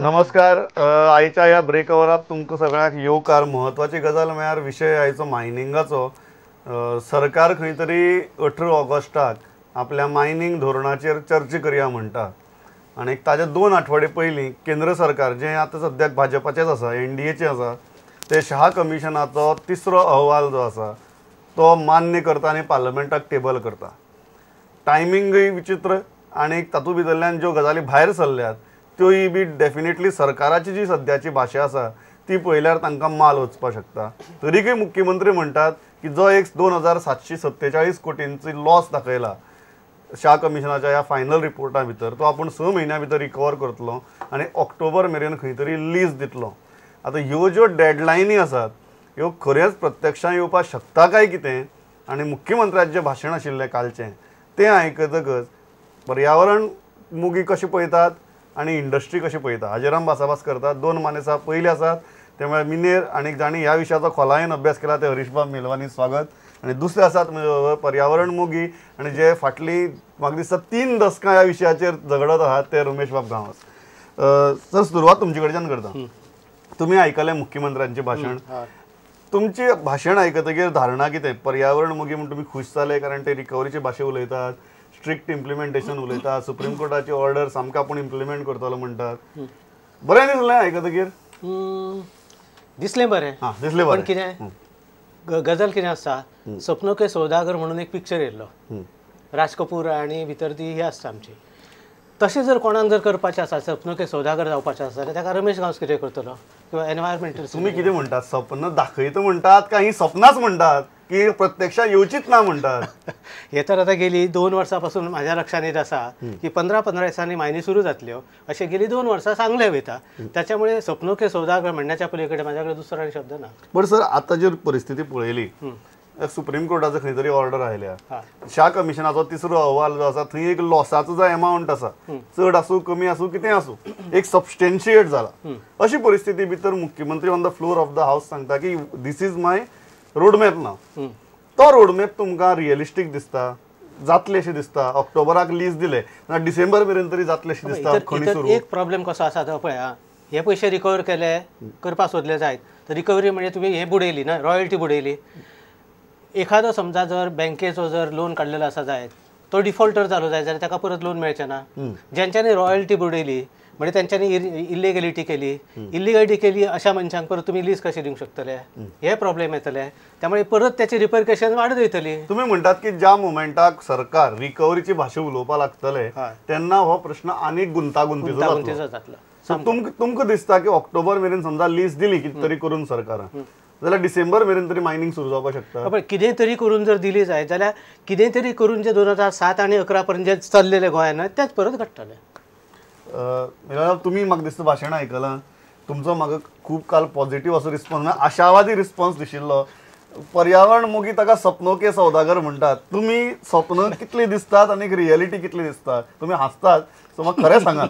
नमस्कार. आयच्या ह्या ब्रेक अवरात तुमकां सगळ्यांक येवकार. महत्वाची गजाल म्हळ्यार विशय आयचो मायनिंगाचो. सरकार खंय तरी 18 ऑगस्टाक आपल्या मायनिंग धोरणाचेर चर्चा करया म्हणटा आनी ताजे 2 आठवडे पयलीं केंद्र सरकार जें आतां सद्याक भाजपाचेंच आसा, एनडीएचें आसा, ते शाह कमिशनाचो 3रो अहवाल जो आसा तो मान्य करता आनी पार्लमेंटाक टेबल करता. टायमिंगूय विचित्र आनी तातूंत भितरल्यान ज्यो गजाली भायर सरल्यात त्योय बी डेफिनेटली सरकाराची जी सद्याची भाशा आसा ती पळयल्यार तांकां माल वचपाक शकता. तरीकय मुख्यमंत्री म्हणटात की जो एक 2747 कोटींची लॉस दाखयला शाह कमिशनाच्या ह्या फायनल रिपोर्टा भितर, तो आपूण 6 म्हयन्या भितर रिकवर करतलो आनी ऑक्टोबर मेरेन खंय तरी लीज दितलो. आतां ह्यो ज्यो डेडलायनी आसात ह्यो खरेंच प्रत्यक्षांत येवपाक शकता काय कितें, आनी मुख्यमंत्र्याचें जें भाशण आशिल्लें कालचें तें आयकतकच पर्यावरण मोगी कशें पळयतात आनी इंडस्ट्री कशी पळयता हाजेर आमी भासाभास करतात. 2 मानेसां पयले आसात ते म्हळ्यार मिनेर आनी जाणी ह्या विशयाचो खोलायेन अभ्यास केला ते हरीशबाब मेलवानी, स्वागत. आनी दुसरे आसात पर्यावरण मोगी आनी जे फाटली म्हाका दिसता 3 दशकां ह्या विशयाचेर झगडत आहात ते रमेशबाब गांवस. सर, सुरवात तुमचे कडच्यान करता. तुमी आयकलें मुख्यमंत्र्यांचें भाशण. तुमची भाशण आयकतकीर धारणा कितें? पर्यावरण मोगी म्हण तुमी खुश जाले कारण ते रिकवरीचे भाशे उलयतात, स्ट्रिक्ट इम्प्लिमेंटेशन उलयतात, सुप्रीम कोर्टाची ऑर्डर सामको आपूण इम्प्लिमेंट करतलो म्हणटात. बरें दिसलें आयकतकीर? दिसलें बरें. दिसलें बरें. पण कितें गजाल कितें आसता, सपनो के सौदागर म्हणून एक पिक्चर येयल्लो, राज कपूर आनी भितर ती ही आसता आमची. तशें जर कोणाक जर करपाचें आसा, सपनो के सौदागर जावपाचें आसा जाल्यार ताका रमेश गांवस कितें करतलो किंवा एनवायरमेंटल. तुमी कितें म्हणटात? सपन दाखयता म्हणटात काय ही सपनाच म्हणटात की प्रत्यक्षात येवचीच ना म्हणटात? हे तर आता गेली 2 वर्सां पासून म्हाज्या लक्षांत येत आसा की 15-15 दिसांनी मायनी सुरू जातल्यो अशें गेली 2 वर्सां सांगले वयता. त्याच्यामुळे सपनो के सौदागर म्हणण्याच्या पलीकडे म्हाज्या कडेन दुसरो शब्द ना. बरं सर, आतां जर परिस्थिती पळयली, सुप्रीम कोर्टाचो खंय तरी ऑर्डर आयल्या, शाह कमिशनाचो 3रो अहवाल जो आसा थंय एक लॉसाचो जो एमावंट आसा, चड आसूं कमी आसूं कितें आसूं, एक सबस्टेन्शिएट जाला. अशी परिस्थिती भितर मुख्यमंत्री on the floor of the house सांगता की दीस इज माय रोडमॅप नाव. तो रोडमॅप तुमकां रियलिस्टीक दिसता? जातले अशें दिसता? ऑक्टोबराक लीज दिले ना डिसेंबर मेरेन तरी जातले अशें दिसता? एक प्रॉब्लेम कसो आसा तो पळया, हे पयशे रिकवर केले करपाक सोदले जायत तर रिकवरी म्हणजे तुमी हे बुडयली ना, रॉयल्टी बुडयली. एखादो समजा जर बँकेचो जर लोन काडलेलो आसा जायत, तो डिफॉल्टर जालो जायत जाल्यार ताका परत लोन मेळचें ना. ज्यांच्यांनी रॉयल्टी बुडयली म्हणजे त्यांच्यांनी इलिगॅलिटी केली अशा मनशांक परत तुम्ही लीज कशी दिवंक शकतले? हे प्रॉब्लेम येतले. त्यामुळे परत त्याची रिपरकशन वाडत वयतली. तुम्ही म्हणटात की ज्या मोमेंटाक सरकार रिकवरीची भाशा उलोवपाक लागतले तेन्ना हो प्रश्न आनीक गुंतागुंतीचो जातलो. तुमकां दिसता की ऑक्टोबर मेरेन समजा लीज दिली कितें तरी करून सरकारान, जाल्यार डिसेंबर मेरेन तरी मायनिंग सुरू जावपाक शकता? पण कितें तरी करून जर दिली जायत जाल्यार कितें तरी करून जे 2007 आनी 11 पर्यंत जे चल्लेले गोंयान तेच परत घडटले. तुम्ही म्हाका दिसता भाशण आयकलां तुमचो, म्हाका खूब काल पॉझिटिव्ह असो रिस्पॉन्स, आशावादी रिस्पॉन्स दिशिल्लो. पर्यावरण मोगी ताका सपनो के सौदागर म्हणटात. तुमी सपन कितली दिसतात आनी रियलिटी कितली दिसता? तुमी हांसतात, सो म्हाका खरें सांगात.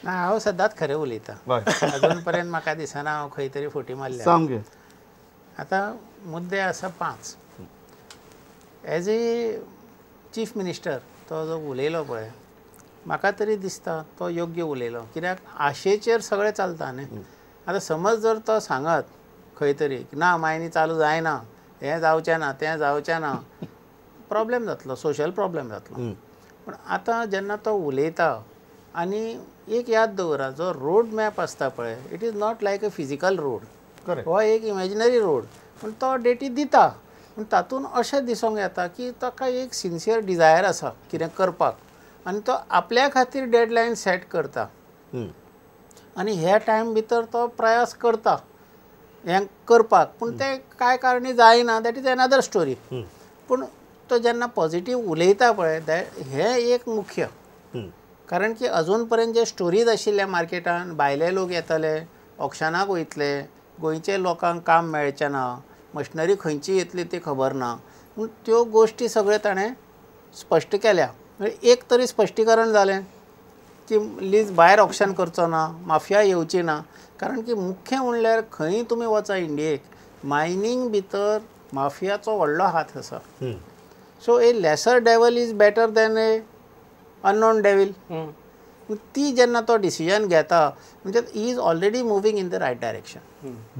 ना, हांव सदांच खरें उलयतां. अजून पर्यंत म्हाका दिसना हांव खंय तरी फोटी मारल्या. सामकें. आतां मुद्दे आसा 5. एज ए चीफ मिनिस्टर तो जो उलयलो पळय, म्हाका तरी दिसता तो योग्य उलयलो. कित्याक आशेचेर सगळें चलता न्ही. आतां समज जर तो सांगत खंय तरी ना मायनी चालू जायना, हें जावचें ना, तें जावचें ना, प्रॉब्लेम जातलो, सोशल प्रॉब्लेम जातलो. पूण आतां जेन्ना तो उलयता आनी एक याद दवरा, जो रोड मॅप आसता पळय, it is not like a physical road. हो एक इमॅजिनरी रोड. पूण तो डेटी दिता. पूण तातूंत अशें दिसूंक येता की ताका एक सिन्सियर डिझायर आसा कितें करपाक आनी तो आपल्या खातीर डेडलायन सेट करता आनी ह्या टायम भितर तो प्रयास करता हें करपाक. पूण तें कांय कारणी जायना, दॅट इज एनदर स्टोरी. पूण तो जेन्ना पॉझिटीव उलयता पळय हें एक मुख्य. कारण की अजून पर्यंत जे स्टोरीज आशिल्ल्या मार्केटान, भायले लोक येतले, ऑक्शनाक वयतले, गोंयचे लोकांक काम मेळचें ना, मशिनरी खंयची येतली ती खबर ना. पूण त्यो गोश्टी सगळ्यो ताणें स्पश्ट केल्या. एक तरी स्पश्टीकरण जालें की लीज भायर ऑक्शन करचो ना, माफिया येवची ना. कारण की मुख्य म्हणल्यार खंय तुमी वचा इंडियेक, मायनींग भितर माफियाचो व्हडलो हात आसा. So a lesser devil is better than a unknown devil. ती जेन्ना तो डिसिजन घेता म्हणजे is already moving in the right direction.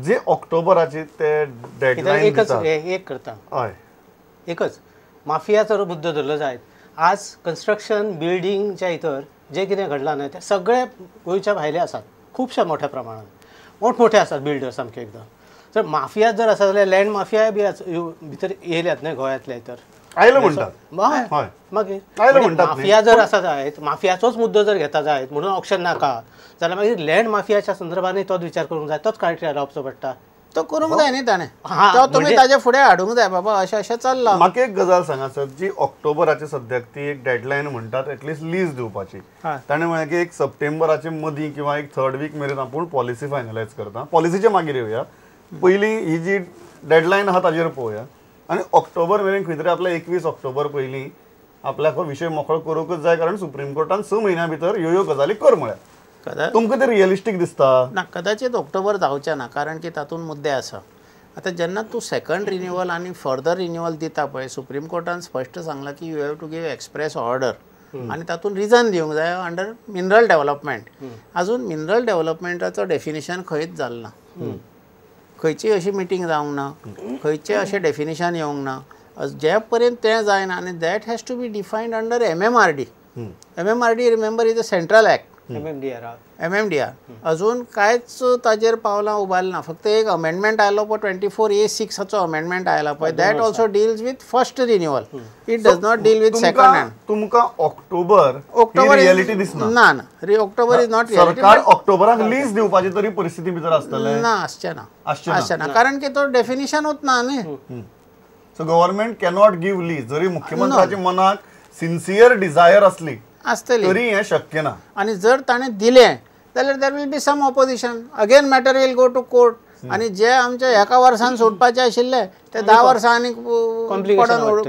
जे ऑक्टोबराचे ते डेडलाईन एकच एक करता हय एकच माफियाचो मुद्दो धरलो जायत. आज कन्स्ट्रक्शन बिल्डींगच्या इतर जे कितें घडलां न्हय ते सगळे गोंयच्या भायले आसात खुबशा मोठ्या प्रमाणात मोठमोठे आसात बिल्डर सामके एकदम. तर माफिया जर आसा जाल्यार लँड माफिया बी भितर येयल्यात न्हय गोंयांतले तर आयलो म्हणटात. हय मागीर आयलो म्हणटात माफिया जर आसा जायत माफियाचोच मुद्दो जर घेता जायत म्हणून ऑप्शन नाका जाल्यार मागीर लँड माफियाच्या संदर्भांनी तोच विचार करूंक जाय तोच क्रायटेरिया लावचो पडटा. तो करूंक जाय न्ही ताणें हा, तो तुमी ताजे फुडें हाडूंक जाय बाबा अशें अशें चल्लां. म्हाका एक गजाल सांगा सर जी ऑक्टोबराची सद्याक ती एक डेडलायन म्हणटात एटलिस्ट लीज दिवपाची. ताणें म्हळें की एक सप्टेंबराचे मदीं किंवा एक 3rd वीक मेरेन आपूण पॉलिसी फायनलायज करता. पॉलिसीचे मागीर येवया पयलीं ही जी डेडलायन आहा ताजेर पळोवया आनी ऑक्टोबर मेरेन खंय तरी आपल्या 21 ऑक्टोबर पयलीं आपल्याक हो विशय मोकळो करूंकच जाय कारण सुप्रीम कोर्टान 6 म्हयन्या भितर ह्यो गजाली कर म्हळ्यार. तुमकां ते रियलिस्टीक दिसता? ना कदाचित ऑक्टोबर जावचें ना कारण की तातूंत मुद्दे आसा. आतां जेन्ना तूं सेकंड रिन्युअल आनी फर्दर रिन्युअल दिता पळय सुप्रीम कोर्टान स्पश्ट सांगलां की you have to give express order आनी तातूंत रिजन दिवंक जाय अंडर मिनरल डेव्हलपमेंट. आजून मिनरल डेव्हलपमेंटाचो डेफिनेशन खंयच जालें ना. खंयची अशी मिटींग जावंक ना खंयचें अशें डेफिनेशन येवंक ना. जे पर्यंत तें जायना आनी that has to be defined under MMRD. MMRD remember is a central act MMDR. अजून कांयच ताजेर पावलां उबारलें ना. फक्त एक अमेंडमेंट आयलो पळय 24A6 अमेंडमेंट आयला पळय that also deals with first renewal. It does not deal with second hand. तुमकां ऑक्टोबर रियलिटी दिसना? ना ना ऑक्टोबर इज नॉट रियलिटी. सरकार ऑक्टोबराक लीज दिवपाची तरी परिस्थिती भितर आसतलें ना आसचें ना कारण की तो डेफिनेशनूच ना न्ही. So government cannot give lease जरी मुख्यमंत्र्याच्या मनाक सिन्सियर डिझायर असली आसतली तरी हें शक्य ना. आनी जर ताणें दिलें जाल्यार there will be some opposition again matter will go to court. आनी जे आमचे एका वर्सान सोडपाचे आशिल्ले ते 10 वर्सां आनी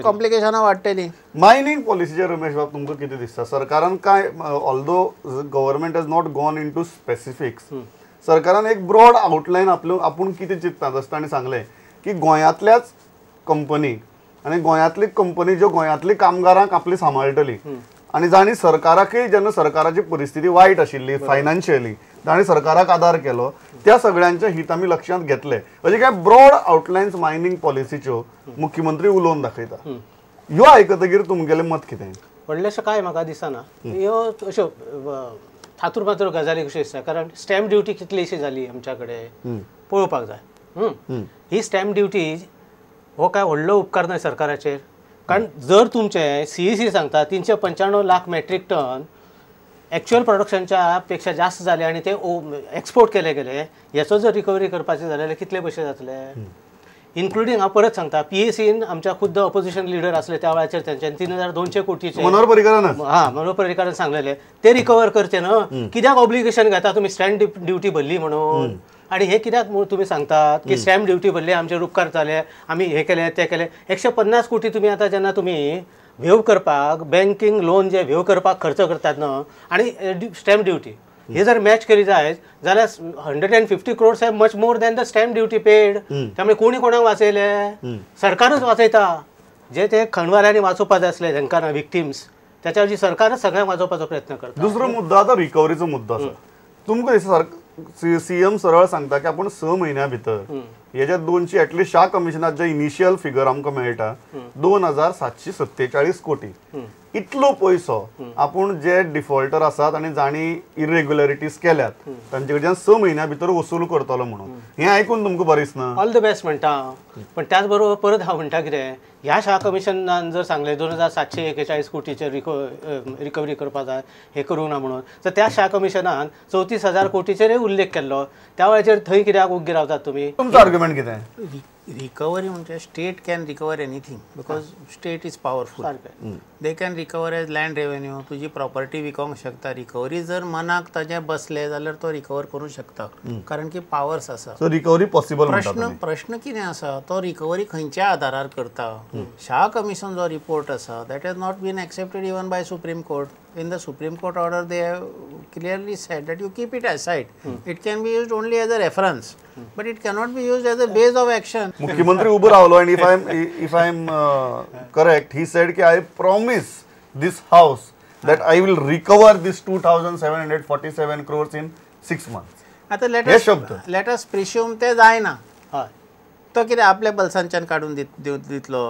कॉम्प्लिकेशनां वाडटलीं. मायनिंग पॉलिसीचेर रमेश बाब तुमकां कितें दिसता? सरकारान कांय although government has not gone in to specifics सरकारान एक ब्रॉड आउटलायन आपूण कितें चिंतता जसं ताणें सांगलें की गोंयांतल्याच कंपनी आनी गोंयांतली कंपनी ज्यो गोंयांतली कामगारांक आपली सांबाळटली आनी जाणी सरकाराकय जेन्ना सरकाराची परिस्थिती वायट आशिल्ली फायनान्शियली ताणें सरकाराक आदार केलो त्या सगळ्यांचे हित आमी लक्षांत घेतले. अशें काय ब्रॉड आउटलायन्स मायनिंग पॉलिसीच्यो मुख्यमंत्री उलोवन दाखयता. ह्यो आयकतकीर तुमगेलें मत कितें? व्हडलेशें कांय म्हाका दिसना. ह्यो अश्यो थातूर मातूर गजाली कश्यो दिसता कारण स्टॅम्प ड्युटी कितलीशी जाली आमच्या कडेन पळोवपाक जाय. ही स्टॅम्प ड्युटी हो काय व्हडलो उपकार न्हय सरकाराचेर. कारण जर तुमचे CEC सांगता 395 लाख मेट्रीक टन एक्च्युअल प्रोडक्शनच्या पेक्षा जास्त जाले आनी ते एक्सपोर्ट केले गेले हेचो जर रिकवरी करपाचें जाल्यार कितले पयशे जातले. इन्क्लुडींग हांव परत सांगता PACन आमच्या खुद्द ऑपोजिशन लिडर असले त्या वेळाचेर त्यांच्यानी 3200 कोटीचे मनोहर पर्रीकारान सांगलेले ते रिकवर करचे न्हय. कित्याक ऑब्लिगेशन घेता तुमी स्टॅम्प ड्युटी भरली म्हणून आनी हे कित्याक तुमी सांगतात की स्टॅम्प ड्युटी भरली आमचे उपकार जाले आमी हे केले ते केले. 150 कोटी तुमी आतां जेन्ना तुमी वेव करपाक बँकींग लोन जे वेव करपाक खर्च करतात न्हय आनी स्टॅम्प ड्युटी हे जर मॅच केली जायत जाल्यार 150 crores have much more than the stamp duty paid. त्यामुळे कोणी कोणाक वाचयले? सरकारच वाचयता. जे ते खणवाल्यांनी वाचोवपाक जाय आसले तांकां विक्टिम्स त्याच्या ऐवजी सरकारच सगळ्यांक वाचोवपाचो प्रयत्न करता. दुसरो मुद्दो आतां रिकवरीचो मुद्दो आसा. तुमकां दिसता CM सरळ सांगता की आपूण 6 म्हयन्या भितर हेच्या 200 एटलिस्ट शाह कमिशनात जे इनिशियल फिगर आमकां मेळटा 2747 कोटी इतलो पयसो आपूण जे डिफॉल्टर आसात आनी जाणी इरेग्युलरिटीज केल्यात तांचे कडच्यान 6 म्हयन्या भितर वसूल करतलो म्हणून हें आयकून तुमकां बरें दिसना? ऑल द बेस्ट म्हणटा. पण त्याच बरोबर परत हांव म्हणटा कितें ह्या शाह कमिशनान जर सांगलें 2741 कोटीचे रिकवरी करपाक जाय हे करूं ना म्हणून तर त्या शाह कमिशनान 34,000 कोटीचेर उल्लेख केल्लो त्या वेळाचेर थंय कित्याक ओग्गी रावतात तुमी? तुमचो आर्ग्युमेंट कितें? रिकवरी म्हणजे state can recover anything because state is powerful. They can recover as land revenue तुजी प्रॉपर्टी विकोंक शकता. रिकवरी जर मनाक ताजें बसलें जाल्यार तो रिकवर करूं शकता कारण की पावर्स आसा. So recovery possible. प्रश्न कितें आसा तो रिकवरी खंयच्या आधारार करता. शाह कमिशन जो रिपोर्ट आसा that has not been accepted even by Supreme Court. In the Supreme Court order, they have clearly said that you keep it aside. It can be used only as a reference, but it cannot be used as a base of action. मुख्यमंत्री उभं रावलो and if I am correct, he said कि I promise this house that I will recover this 2747 crores in 6 months. आता हे शब्द. Let's प्रिश्यूम ते जायना, हय तो कितें आपल्या बल्सांच्यान काडून दितलो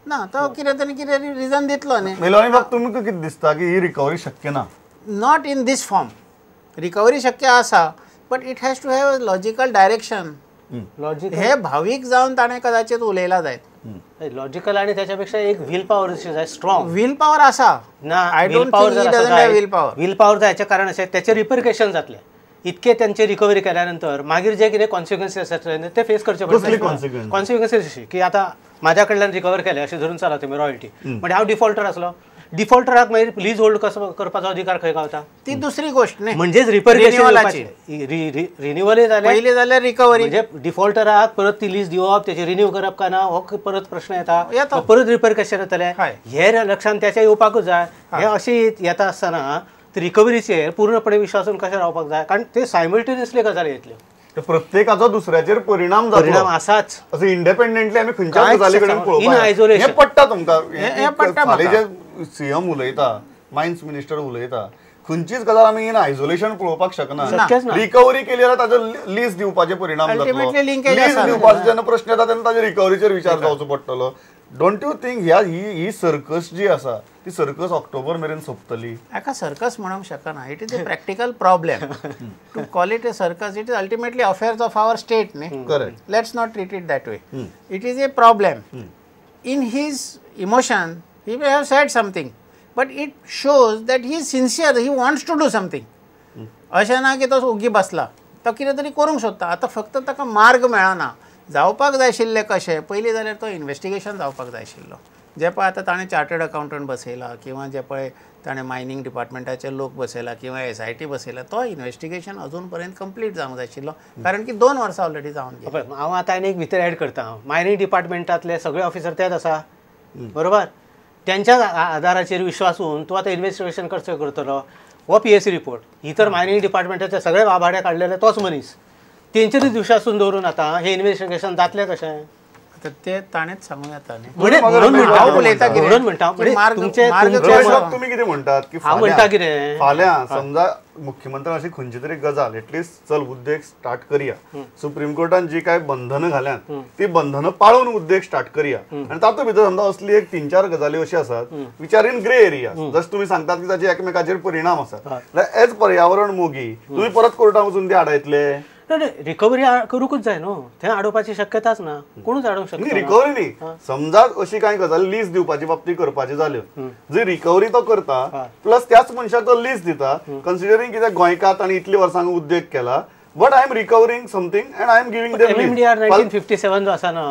ना, तो कितें तरी कितें रिजन दितलो न्ही. मेलोनी बाब तुमकां कितें दिसता की ही रिकवरी शक्य ना? Not in this form. Recovery शक्य आसा, but it has to have a logical direction. Logic हे भावीक जावन ताणें कदाचित उलयला जायत. लॉजिकल आणि त्याच्यापेक्षा एक व्हील पॉवर जाय स्ट्रॉंग. वील पॉवर आसा ना I will don't power think जर ही असं doesn't have will power. Will power जायचे कारण असे त्याचे रिपरकेशन जातले. इतके त्यांचे रिकव्हरी केल्यानंतर मागीर जे कितें कॉन्सिक्वन्सीस जातले ते फेस करचे कसली पडटले. consequence? कॉन्सिक्वन्सीस अशी की आता माझ्या कडल्यान रिकवर केले अशें धरून चला तुमी रॉयल्टी, म्हणजे हांव डिफॉल्टर आसलो, डिफॉल्टराक मागीर लीज होल्ड कसो करपाचो अधिकार खंय गावता? ती दुसरी गोष्ट न्ही. म्हणजेच रिन्युअलाची. रिन्युअल जाले पयलीं जाल्यार रिकवरी. म्हणजे डिफॉल्टराक परत ती लीज दिवप, त्याची रिन्यू करप काय ना हो परत प्रश्न येता. येता, परत रिपरकेशन येतले. हय. हे लक्षांत त्याच्या येवपाकूच जाय. हे अशी येता आसतना रिकवरीचेर पूर्णपणे विश्वासून कशें रावपाक जाय, कारण ते सायमल्टेनियसली गजाली येतल्यो. तर प्रत्येकाचो दुसऱ्याचेर परिणाम परिणाम आसाच. असं इंडिपेंडंटली आमी खंयच्याच कांयच गजाली कडेन इन पळोवपाक आयसोलेशन. हे पडटा तुमकां. हे पडटा फाल्यां म्हाका. जे सीएम उलयता, मायन्स मिनिस्टर उलयता, खंयचीच गजाल आमी इन आयसोलेशन पळोवपाक शकना. शक्यच ना. रिकवरी केली जाल्यार ताजो लीज दिवपाचे परिणाम जातलो. Ultimately linkage लीज आसा. दिवपाचो जेन्ना प्रश्न येता तेन्ना ताजे रिकवरीचेर विचार जावचो पडटलो. डोंट यू थिंक ही सर्कस जी आसा ती सर्कस ऑक्टोबर मेरेन सोंपतली? हाका सर्कस म्हणूंक शकना. It is a practical problem. To call it a circus, it is ultimately affairs of our state न्ही. Correct. Let's not treat it that way. It is a problem. In his emotion he may have said something, but it shows that he is sincere, he wants to do something. अशें ना की तो ओग्गी बसला, तो कितें तरी करूंक सोदता. आतां फक्त ताका मार्ग मेळना. जावपाक जाय आशिल्लें कशें, पयलीं जाल्यार तो इन्व्हेस्टिगेशन जावपाक जाय आशिल्लो. जे पळय आतां ताणें चार्टर्ड अकावंटंट बसयला, किंवा जे पळय ताणें मायनिंग डिपार्टमेंटाचे लोक बसयला, किंवा SIT बसयला, तो इन्व्हेस्टिगेशन अजून पर्यंत कंप्लीट जावंक जाय आशिल्लो. कारण की 2 वर्सां ऑलरेडी जावन गेली. पळय, हांव आतां आनी एक भितर एड करता. मायनिंग डिपार्टमेंटातले सगळे ऑफिसर तेच आसा, बरोबर? त्यांच्या आधाराचेर विश्वासून तूं आतां इन्व्हेस्टिगेशन कशें करतलो? हो PSC रिपोर्ट, ही तर मायनिंग डिपार्टमेंटाचे सगळे वाभाडे काडलेले तोच मनीस. तेंचेरूच विश्वासून दवरून आतां हे इन्व्हेस्टिगेशन जातलें कशें? आतां ते ताणेंच सांगूं येता न्ही. म्हणून उलयता कितें? म्हणून म्हणटा की मार्ग- तुमचे मार्ग रमेश बाब, तुम्ही कितें म्हणटात की हांव म्हणटा कितें? फाल्यां समजा मुख्यमंत्र्यान अशी खंयची तरी गजाल एटलिस्ट चल उद्देग स्टार्ट करूया, सुप्रीम कोर्टान जी काय बंधनं घाल्यात ती बंधनं पाळून उद्देग स्टार्ट करूया. आणि तातूंत भितर समजा असली एक 3-4 गजाली अशी आसात which are in grey area, जसं तुम्ही सांगतात की ताचे एकमेकाचेर परिणाम आसात, जाल्यार एज पर्यावरण मोगी तुम्ही परत कोर्टाक वचून ते आडायतले? रिकवरी करूंकूच जाय न्हू. थंय आडोवपाची शक्यताच ना, कोणूच आडोवंक शकना. रिकवरी न्ही, समजा अशी कांय गजाली लीज दिवपाची बाबतीत करपाची जाल्यो, जी रिकवरी तो करता प्लस त्याच मनशाक तो लीज दिता, कन्सिडरिंग कितें गोंयकात आनी इतली वर्सां उद्देग केला, but I am recovering something and I am giving them lease. MMDR 1957 जो आसा ना,